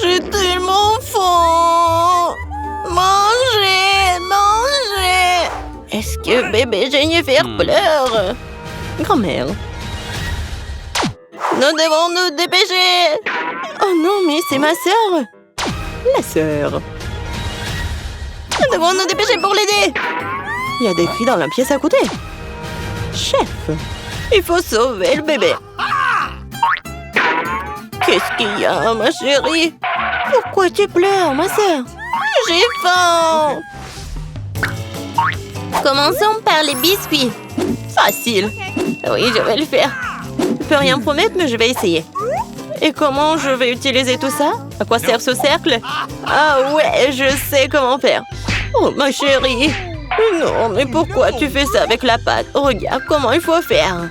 J'ai tellement faim. Mangez, mangez. Est-ce que bébé Jennifer pleure? Grand-mère. Nous devons nous dépêcher. Oh non, mais c'est ma sœur. La sœur. Nous devons nous dépêcher pour l'aider. Il y a des cris dans la pièce à côté. Chef, il faut sauver le bébé. Qu'est-ce qu'il y a, ma chérie? Pourquoi tu pleures, ma sœur? J'ai faim. Commençons par les biscuits. Facile. Oui, je vais le faire. Je peux rien promettre, mais je vais essayer. Et comment je vais utiliser tout ça? À quoi sert ce cercle? Ah ouais, je sais comment faire. Oh, ma chérie. Non, mais pourquoi tu fais ça avec la pâte? Regarde comment il faut faire.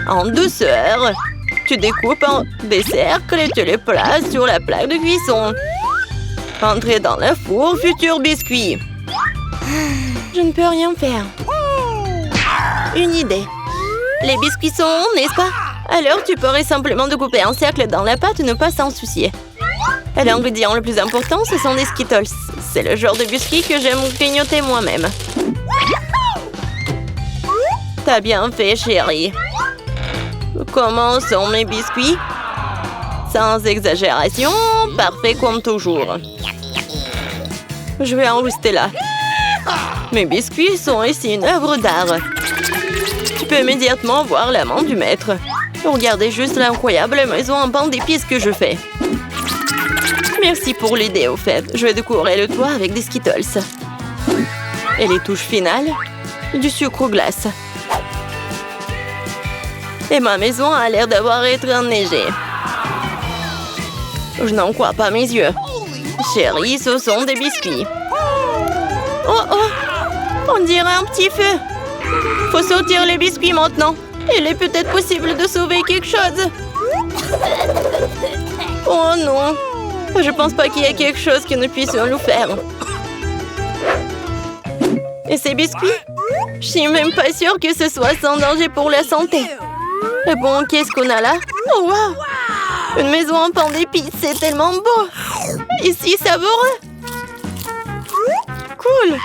En douceur. Tu découpes en des cercles et tu les places sur la plaque de cuisson. Entrez dans le four, futur biscuit. Je ne peux rien faire. Une idée. Les biscuits sont ronds, n'est-ce pas? Alors tu pourrais simplement découper un cercle dans la pâte et ne pas s'en soucier. Et l'ingrédient le plus important, ce sont des Skittles. C'est le genre de biscuits que j'aime grignoter moi-même. T'as bien fait, chérie. Comment sont mes biscuits? Sans exagération, parfait comme toujours. Je vais en rester là. Mes biscuits sont ici une œuvre d'art. Tu peux immédiatement voir la main du maître. Regardez juste l'incroyable maison en pain d'épices que je fais. Merci pour l'idée, au fait. Je vais décorer le toit avec des Skittles. Et les touches finales, du sucre glace. Et ma maison a l'air d'avoir été enneigée. Je n'en crois pas mes yeux. Chérie, ce sont des biscuits. Oh oh! On dirait un petit feu. Faut sortir les biscuits maintenant. Il est peut-être possible de sauver quelque chose. Oh non! Je pense pas qu'il y ait quelque chose que nous puissions nous faire. Et ces biscuits? Je suis même pas sûre que ce soit sans danger pour la santé. Et bon, qu'est-ce qu'on a là? Oh wow! Une maison en pain d'épices, c'est tellement beau! Et si savoureux! Cool!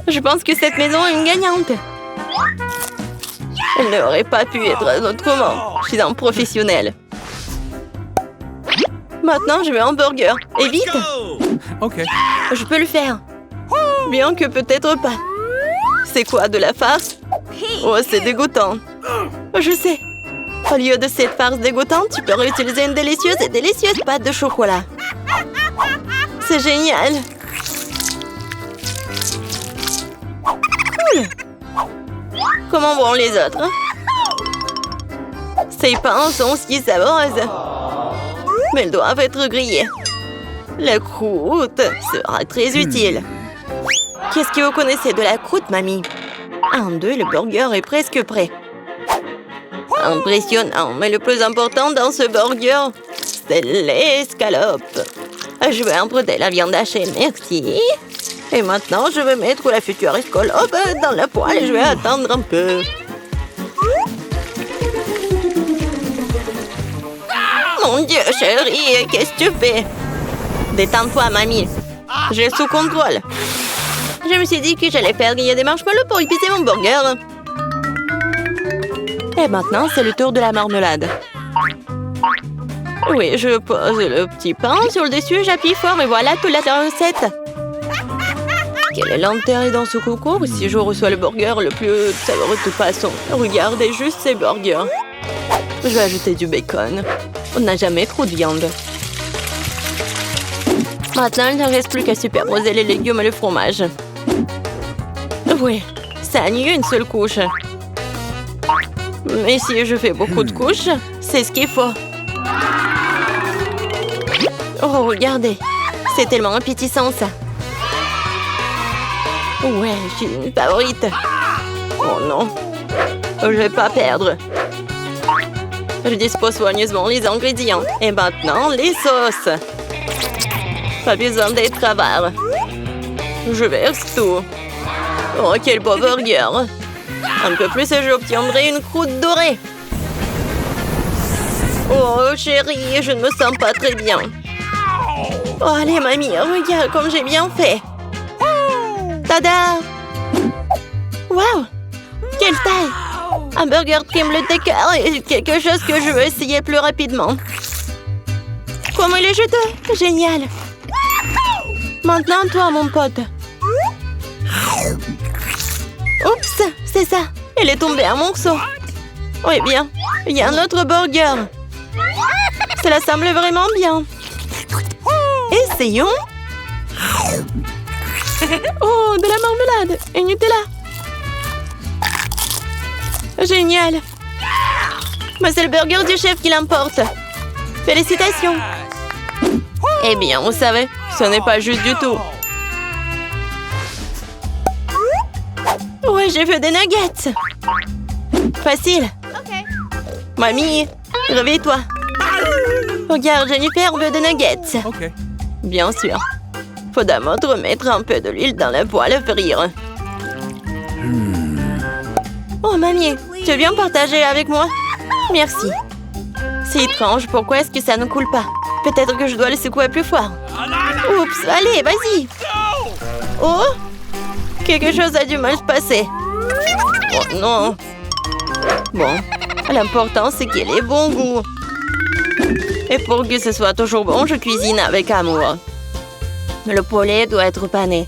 Je pense que cette maison est une gagnante. Elle n'aurait pas pu être autrement. Je suis un professionnel. Maintenant, je veux un burger. Et vite! Ok. Je peux le faire. Bien que peut-être pas. C'est quoi, de la farce? Oh, c'est dégoûtant. Je sais. Au lieu de cette farce dégoûtante, tu peux réutiliser une délicieuse pâte de chocolat. C'est génial. Cool. Comment vont les autres? Ces pains sont si savoureuses. Mais elles doivent être grillées. La croûte sera très utile. Qu'est-ce que vous connaissez de la croûte, mamie? 1, 2, le burger est presque prêt. Impressionnant, mais le plus important dans ce burger, c'est l'escalope. Je vais emprunter la viande hachée, merci. Et maintenant, je vais mettre la future escalope dans la poêle et je vais attendre un peu. Mon Dieu, chérie, qu'est-ce que tu fais? Détends-toi, mamie. J'ai sous contrôle. Je me suis dit que j'allais faire griller des marshmallows pour épicer mon burger. Et maintenant, c'est le tour de la marmelade. Oui, je pose le petit pain sur le dessus, j'appuie fort et voilà toute la recette. Quelle lenteur est dans ce concours si je reçois le burger le plus savoureux de toute façon. Regardez juste ces burgers. Je vais ajouter du bacon. On n'a jamais trop de viande. Maintenant, il ne reste plus qu'à superposer les légumes et le fromage. Oui, ça a nié une seule couche. Mais si je fais beaucoup de couches, c'est ce qu'il faut. Oh, regardez. C'est tellement appétissant, ça. Ouais, je suis une favorite. Oh non. Je vais pas perdre. Je dispose soigneusement les ingrédients. Et maintenant, les sauces. Pas besoin d'être avare. Je verse tout. Oh, quel beau burger. Un peu plus et j'obtiendrai une croûte dorée. Oh, chérie, je ne me sens pas très bien. Oh, allez, mamie, regarde comme j'ai bien fait. Tada! Waouh! Quelle taille! Un burger crème le décor est quelque chose que je veux essayer plus rapidement. Comment il est juteux! Génial! Maintenant, toi, mon pote. Oups, c'est ça. Il est tombé un morceau. Oui, bien. Il y a un autre burger. Cela semble vraiment bien. Essayons. Oh, de la marmelade et Nutella. Génial. Mais c'est le burger du chef qui l'emporte. Félicitations. Eh bien, vous savez, ce n'est pas juste du tout. Ouais, j'ai fait des nuggets. Facile. Mamie, réveille-toi. Regarde, Jennifer veut des nuggets. Bien sûr. Faut d'abord mettre un peu de l'huile dans la poêle à frire. Oh, mamie, tu veux bien partager avec moi? Merci. C'est étrange, pourquoi est-ce que ça ne coule pas? Peut-être que je dois le secouer plus fort. Oups, allez, vas-y. Oh, quelque chose a dû mal se passer. Oh non. Bon, l'important c'est qu'il ait bon goût. Et pour que ce soit toujours bon, je cuisine avec amour. Le poulet doit être pané.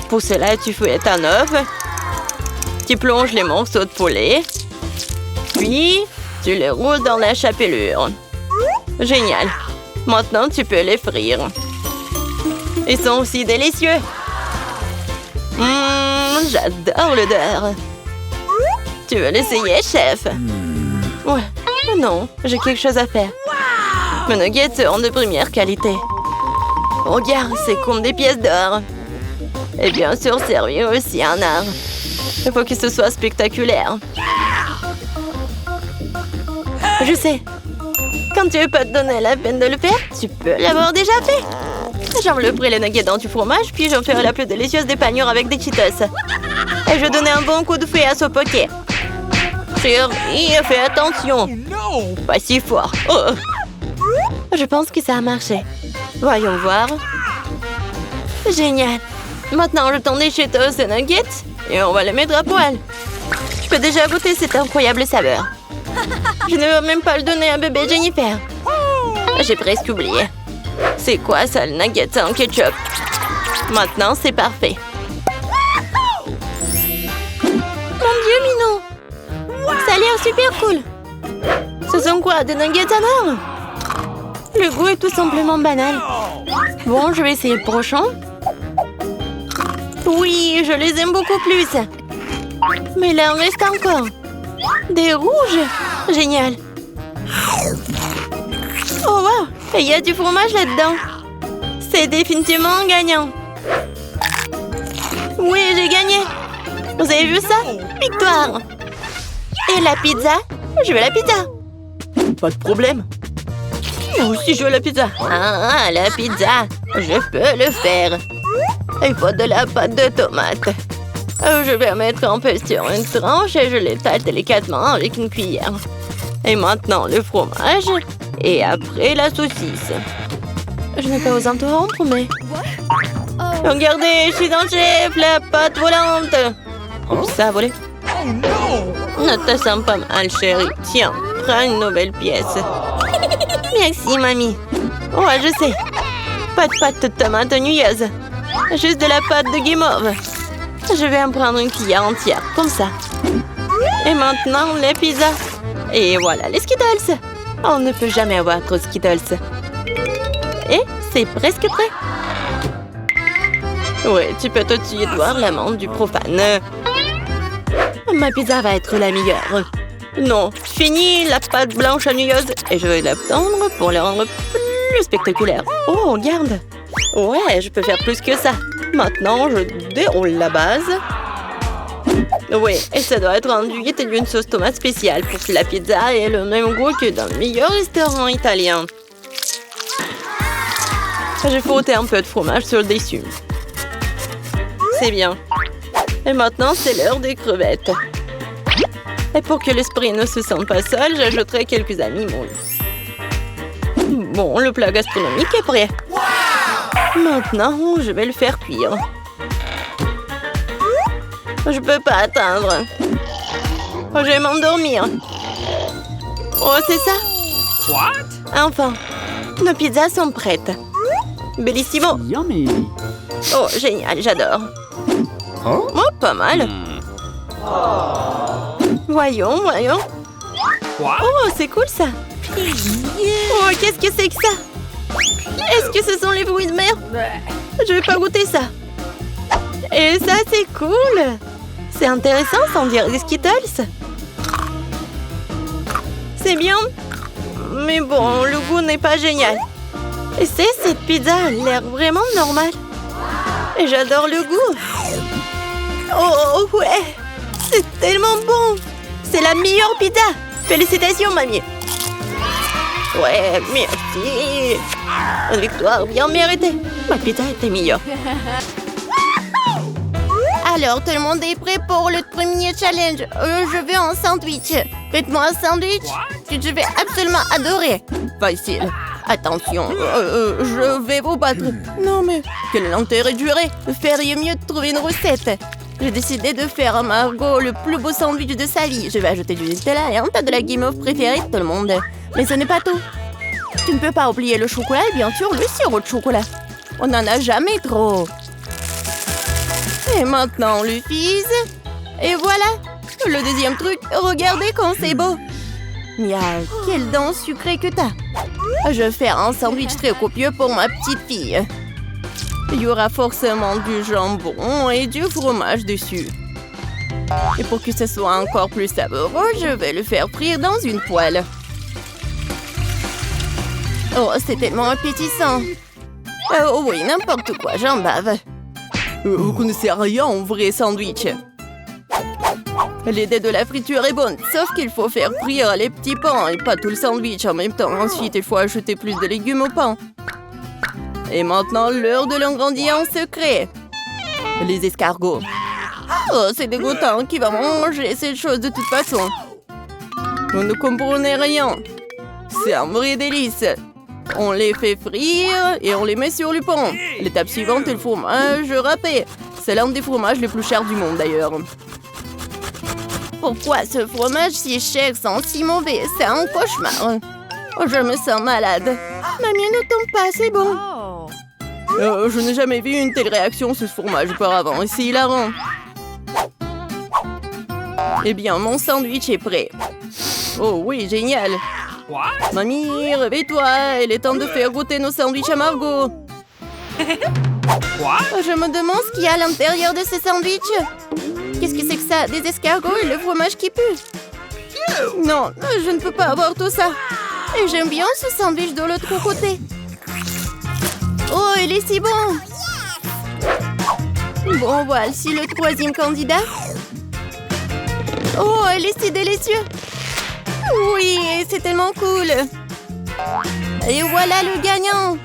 Pour cela, tu fouettes un œuf. Tu plonges les morceaux de poulet. Puis, tu les roules dans la chapelure. Génial. Maintenant, tu peux les frire. Ils sont aussi délicieux. J'adore l'odeur. Tu veux l'essayer, chef? Ouais. Non, j'ai quelque chose à faire. Mes nuggets sont de première qualité. Regarde, c'est comme des pièces d'or. Et bien sûr, servir aussi un art. Il faut que ce soit spectaculaire. Je sais. Quand tu veux pas te donner la peine de le faire, tu peux l'avoir déjà fait. J'envelopperai les nuggets dans du fromage, puis j'en ferai la plus délicieuse des panures avec des Cheetos. Et je donnais un bon coup de fouet à ce poké. Chérie, fais attention. Pas si fort. Oh. Je pense que ça a marché. Voyons voir. Génial. Maintenant, je tends des Cheetos et nuggets et on va les mettre à poêle. Je peux déjà goûter cette incroyable saveur. Je ne veux même pas le donner à bébé Jennifer. J'ai presque oublié. C'est quoi ça, le nugget en ketchup? Maintenant, c'est parfait. Mon Dieu, Minou! Ça a l'air super cool. Ce sont quoi, des nuggets en or? Le goût est tout simplement banal. Bon, je vais essayer le prochain. Oui, je les aime beaucoup plus. Mais là, il en reste encore. Des rouges. Génial. Oh, wow. Et il y a du fromage là-dedans. C'est définitivement gagnant. Oui, j'ai gagné. Vous avez vu ça? Victoire. Et la pizza? Je veux la pizza. Pas de problème. Moi aussi, je veux la pizza. Ah, la pizza. Je peux le faire. Il faut de la pâte de tomate. Je vais mettre un peu sur une tranche et je l'étale délicatement avec une cuillère. Et maintenant, le fromage. Et après, la saucisse. Je n'ai pas osé interrompre, mais... Regardez, je suis dans le chef, la pâte volante. Oh, ça a volé. Ne te sens pas mal, chérie. Tiens, prends une nouvelle pièce. Merci, mamie. Ouais, je sais. Pas de pâte de tomate nouilleuse. Juste de la pâte de guimauve. Je vais en prendre une cuillère entière, comme ça. Et maintenant, les pizzas. Et voilà, les Skittles. On ne peut jamais avoir trop de Skittles. Et c'est presque prêt. Oui, tu peux tout de suite voir l'amande du profane. Ma pizza va être la meilleure. Non, fini la pâte blanche nouilleuse et je vais la tendre pour la rendre plus spectaculaire. Oh, regarde. Ouais, je peux faire plus que ça. Maintenant, je déroule la base. Oui, et ça doit être enduit d'une sauce tomate spéciale pour que la pizza ait le même goût que dans le meilleur restaurant italien. J'ai frotté un peu de fromage sur le dessus. C'est bien. Et maintenant, c'est l'heure des crevettes. Et pour que l'esprit ne se sente pas seul, j'ajouterai quelques amis moules. Bon, le plat gastronomique est prêt. Maintenant, je vais le faire cuire. Je peux pas attendre. Je vais m'endormir. Oh, c'est ça? Enfin, nos pizzas sont prêtes. Bellissimo. Yummy. Oh, génial, j'adore. Oh, pas mal. Voyons. Oh, c'est cool ça. Oh, qu'est-ce que c'est que ça? Est-ce que ce sont les fruits de mer? Je vais pas goûter ça. Et ça, c'est cool. C'est intéressant, sans dire des Skittles. C'est bien. Mais bon, le goût n'est pas génial. Et cette pizza a l'air vraiment normale. Et j'adore le goût. Oh, ouais. C'est tellement bon. C'est la meilleure pizza. Félicitations, mamie. Ouais, merci. Une victoire bien méritée. Ma pizza était meilleure. Alors, tout le monde est prêt pour le premier challenge. Je veux un sandwich. Faites-moi un sandwich. Je vais absolument adorer. Facile. Attention, je vais vous battre. Non, mais quel est l'intérêt de jurer? Vous feriez mieux de trouver une recette. J'ai décidé de faire à Margot le plus beau sandwich de sa vie. Je vais ajouter du Nutella et un tas de la guimauve préférée de tout le monde. Mais ce n'est pas tout. Tu ne peux pas oublier le chocolat et bien sûr le sirop de chocolat. On n'en a jamais trop. Et maintenant, on le fise. Et voilà. Le deuxième truc, regardez comme c'est beau. Miaou, quelle dent sucrée que t'as. Je vais faire un sandwich très copieux pour ma petite fille. Il y aura forcément du jambon et du fromage dessus. Et pour que ce soit encore plus savoureux, je vais le faire frire dans une poêle. Oh, c'est tellement appétissant. Oh oui, n'importe quoi, j'en bave. Vous connaissez rien en vrai sandwich. L'idée de la friture est bonne, sauf qu'il faut faire frire les petits pains et pas tout le sandwich en même temps. Ensuite, il faut ajouter plus de légumes au pain. Et maintenant, l'heure de l'ingrédient secret. Les escargots. Oh, c'est dégoûtant. Qui va manger cette chose de toute façon? Vous ne comprenez rien. C'est un vrai délice. On les fait frire et on les met sur le pain. L'étape suivante est le fromage râpé. C'est l'un des fromages les plus chers du monde d'ailleurs. Pourquoi ce fromage si cher sent si mauvais? C'est un cauchemar. Oh, je me sens malade. Mamie, ne tombe pas, c'est bon. Je n'ai jamais vu une telle réaction sur ce fromage auparavant. C'est hilarant. Eh bien, mon sandwich est prêt. Oh oui, génial. Mamie, réveille-toi. Il est temps de faire goûter nos sandwichs à Margot. Je me demande ce qu'il y a à l'intérieur de ces sandwichs. Qu'est-ce que c'est que ça? Des escargots et le fromage qui pue? Non, je ne peux pas avoir tout ça. Et j'aime bien ce sandwich de l'autre côté. Oh, il est si bon. Bon, voici le troisième candidat. Oh, il est si délicieux. Oui, c'est tellement cool. Et voilà le gagnant.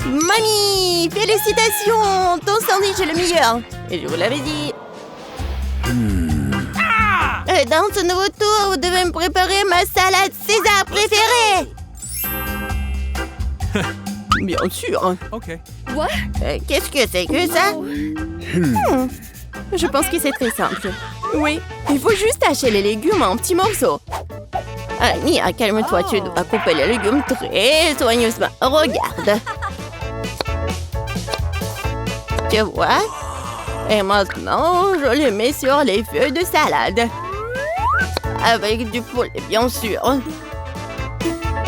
Mamie, félicitations. Ton sandwich est le meilleur. Et je vous l'avais dit. Dans ce nouveau tour, vous devez me préparer ma salade César préférée. Bien sûr. Ok. Qu'est-ce que c'est que ça? Je pense que c'est très simple. Oui, il faut juste hacher les légumes en petits morceaux. Mia, calme-toi, tu dois couper les légumes très soigneusement. Regarde. Tu vois? Et maintenant, je les mets sur les feuilles de salade. Avec du poulet, bien sûr.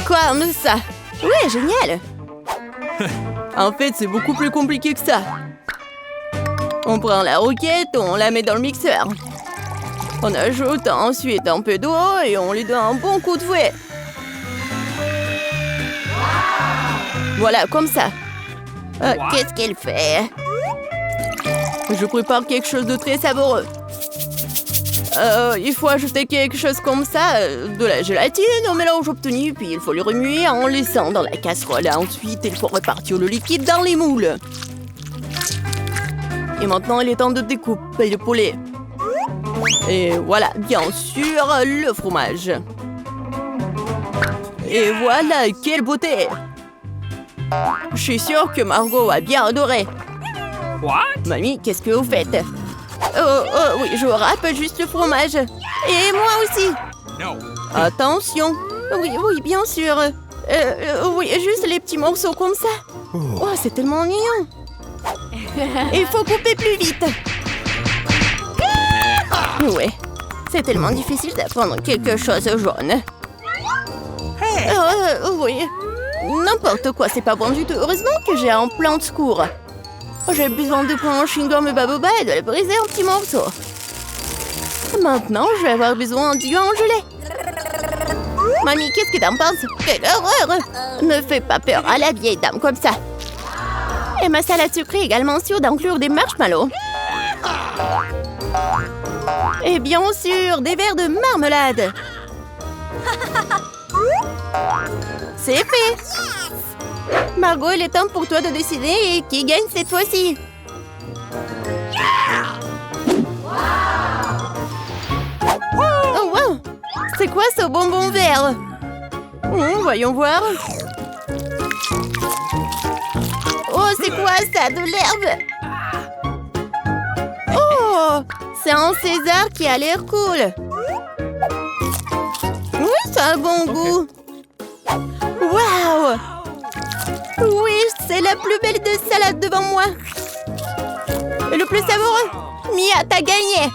Comme ça. Oui, génial. En fait, c'est beaucoup plus compliqué que ça. On prend la roquette, on la met dans le mixeur. On ajoute ensuite un peu d'eau et on lui donne un bon coup de fouet. Voilà, comme ça. Qu'est-ce qu'elle fait? Je prépare quelque chose de très savoureux. Il faut ajouter quelque chose comme ça, de la gélatine au mélange obtenu, puis il faut le remuer en laissant dans la casserole. Ensuite, il faut répartir le liquide dans les moules. Et maintenant, il est temps de découper le poulet. Et voilà, bien sûr, le fromage. Et voilà, quelle beauté! Je suis sûre que Margot a bien adoré. What? Mamie, qu'est-ce que vous faites? Oh, oui, je râpe juste le fromage. Et moi aussi. No. Attention. Oui, bien sûr. Oui, juste les petits morceaux comme ça. Oh, c'est tellement ennuyant. Il faut couper plus vite. Ouais, c'est tellement difficile d'apprendre quelque chose au jaune. Oui. N'importe quoi, c'est pas bon du tout. Heureusement que j'ai un plan de secours. J'ai besoin de prendre un chewing-gum Baboba et de le briser en petits morceaux. Maintenant, je vais avoir besoin du en gelée. Mamie, qu'est-ce que t'en penses? Quelle horreur! Ne fais pas peur à la vieille dame comme ça. Et ma salade sucrée est également sûre d'inclure des marshmallows. Et bien sûr, des verres de marmelade. C'est fait. Margot, il est temps pour toi de décider qui gagne cette fois-ci. Oh, wow! C'est quoi ce bonbon vert? Voyons voir. Oh, c'est quoi ça? De l'herbe? Oh! C'est un César qui a l'air cool. Oui, ça a un bon goût. Waouh! Oui, c'est la plus belle des salades devant moi. Et le plus savoureux. Mia, t'as gagné.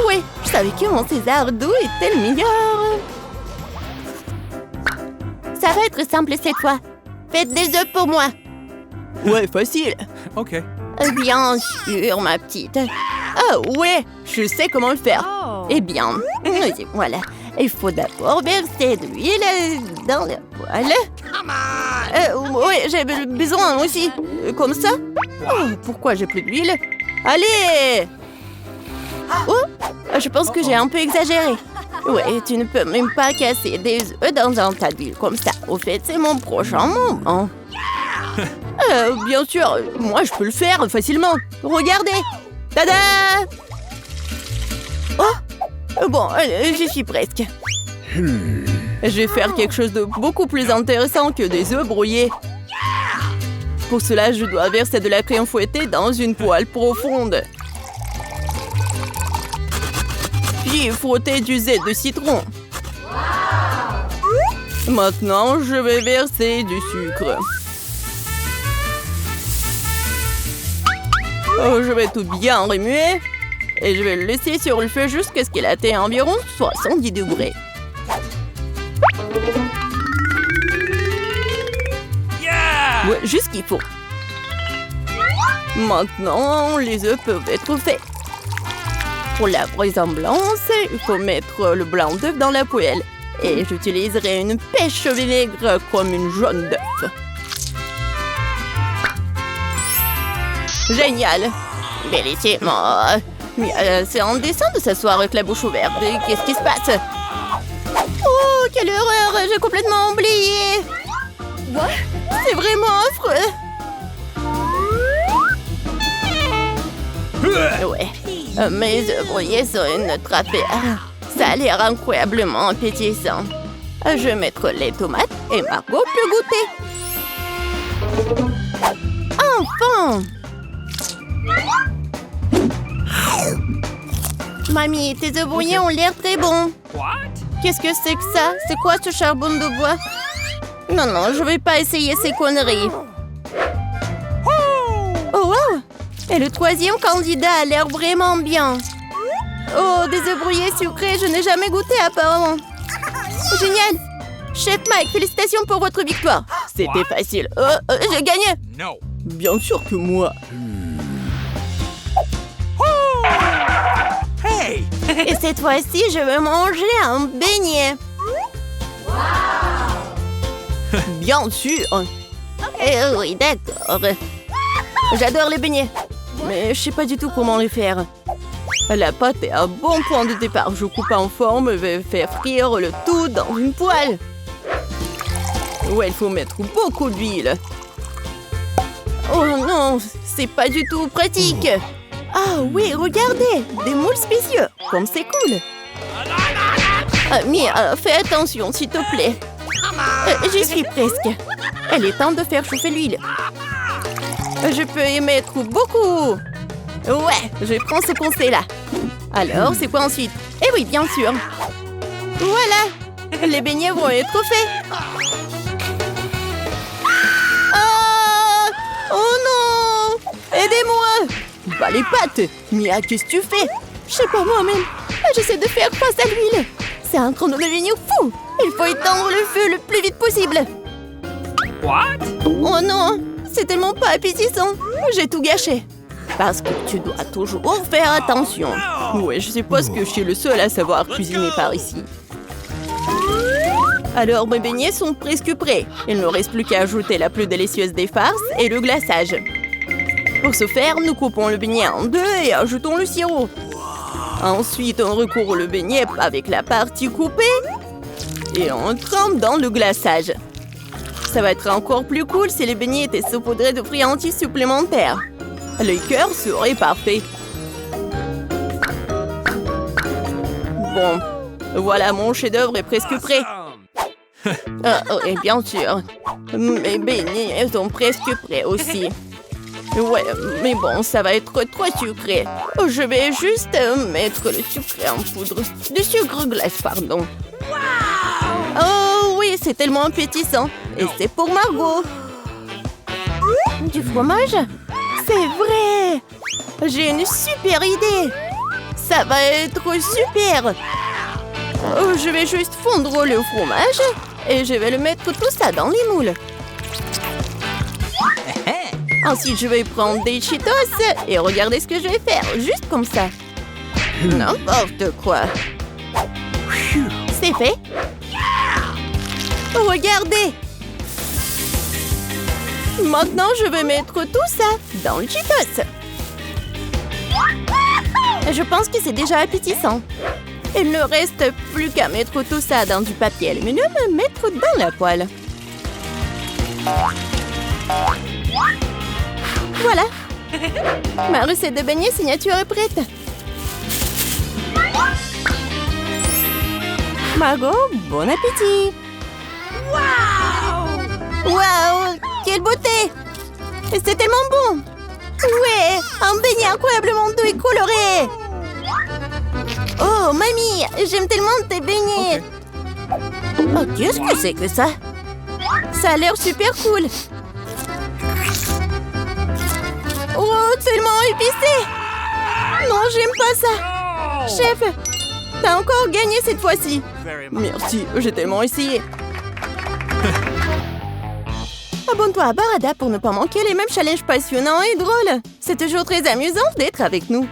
Oui, je savais que mon César doux était le meilleur. Ça va être simple cette fois. Faites des œufs pour moi. Ouais, facile. OK. Bien sûr, ma petite. Ah ouais, je sais comment le faire. Eh bien, voilà. Il faut d'abord verser de l'huile dans le poêle. Oui, j'ai besoin aussi. Comme ça. Oh, pourquoi j'ai plus d'huile? Allez! Oh, je pense que j'ai un peu exagéré. Ouais, tu ne peux même pas casser des œufs dans un tas d'huile comme ça. Au fait, c'est mon prochain moment. Bien sûr, moi je peux le faire facilement. Regardez! Tada! Oh! Bon, j'y suis presque. Je vais faire quelque chose de beaucoup plus intéressant que des œufs brouillés. Pour cela, je dois verser de la crème fouettée dans une poêle profonde. Puis frotter du zeste de citron. Maintenant, je vais verser du sucre. Oh, je vais tout bien remuer. Et je vais le laisser sur le feu jusqu'à ce qu'il atteigne environ 70 degrés. Yeah! Ouais, juste ce qu'il faut. Maintenant, les œufs peuvent être faits. Pour la vraisemblance, il faut mettre le blanc d'œuf dans la poêle. Et j'utiliserai une pêche au vinaigre comme une jaune d'œuf. Génial! Bellissimo! C'est indécent de s'asseoir avec la bouche ouverte. Qu'est-ce qui se passe? Oh, quelle horreur! J'ai complètement oublié! C'est vraiment affreux! Ouais, mes œufs brouillés sont une autre affaire. Ça a l'air incroyablement appétissant. Je vais mettre les tomates et Margot peut goûter. Enfin! Mamie, tes œufs brouillés ont l'air très bons. What? Qu'est-ce que c'est que ça? C'est quoi ce charbon de bois? Non, je vais pas essayer ces conneries. Oh, wow! Et le troisième candidat a l'air vraiment bien. Oh, des œufs brouillés sucrés, je n'ai jamais goûté apparemment. Génial! Chef Mike, félicitations pour votre victoire. C'était facile. J'ai gagné. No. Bien sûr que moi. Hey! Et cette fois-ci, je vais manger un beignet. Bien sûr. Oui, d'accord. J'adore les beignets. Mais je sais pas du tout comment les faire. La pâte est à bon point de départ. Je coupe en forme et vais faire frire le tout dans une poêle. Ouais, il faut mettre beaucoup d'huile. Oh non, c'est pas du tout pratique. Ah oui, regardez, des moules spéciaux. Comme c'est cool. Mia, fais attention, s'il te plaît. J'y suis presque. Elle est temps de faire chauffer l'huile. Je peux y mettre beaucoup. Ouais, je prends ce conseil-là. Alors, c'est quoi ensuite? Eh oui, bien sûr. Voilà, les beignets vont être faits. Ah! Oh non! Aidez-moi! Bah les pattes! Mia, qu'est-ce que tu fais? Je sais pas moi-même. J'essaie de faire face à l'huile. C'est un chrono de beignets fou. Il faut éteindre le feu le plus vite possible. What? Oh non! C'est tellement pas appétissant. J'ai tout gâché. Parce que tu dois toujours faire attention. Ouais, je suppose que je suis le seul à savoir cuisiner par ici. Alors, mes beignets sont presque prêts. Il ne reste plus qu'à ajouter la plus délicieuse des farces et le glaçage. Pour ce faire, nous coupons le beignet en deux et ajoutons le sirop. Ensuite, on recouvre le beignet avec la partie coupée et on trempe dans le glaçage. Ça va être encore plus cool si les beignets étaient saupoudrés de friandises supplémentaires. Le cœur serait parfait. Bon, voilà, mon chef-d'œuvre est presque prêt. Et bien sûr, mes beignets sont presque prêts aussi. Ouais, mais bon, ça va être trop sucré. Je vais juste mettre le sucre en poudre. Du sucre glace, pardon. Oh oui, c'est tellement appétissant. Et c'est pour Margot. Du fromage? C'est vrai! J'ai une super idée! Ça va être super! Je vais juste fondre le fromage et je vais le mettre tout ça dans les moules. Ensuite, je vais prendre des Cheetos et regardez ce que je vais faire, juste comme ça. N'importe quoi. C'est fait. Regardez! Maintenant, je vais mettre tout ça dans le Cheetos. Je pense que c'est déjà appétissant. Il ne reste plus qu'à mettre tout ça dans du papier aluminium et mettre dans la poêle. Voilà. Ma recette de beignets signature est prête. Margot, bon appétit. Waouh! Quelle beauté! C'est tellement bon! Ouais! Un beignet incroyablement doux et coloré! Oh, mamie! J'aime tellement tes beignets! Oh, qu'est-ce que c'est que ça? Ça a l'air super cool! Oh, tellement épicé! Non, j'aime pas ça! Chef, t'as encore gagné cette fois-ci! Merci, j'ai tellement essayé! Abonne-toi à Barada pour ne pas manquer les mêmes challenges passionnants et drôles. C'est toujours très amusant d'être avec nous.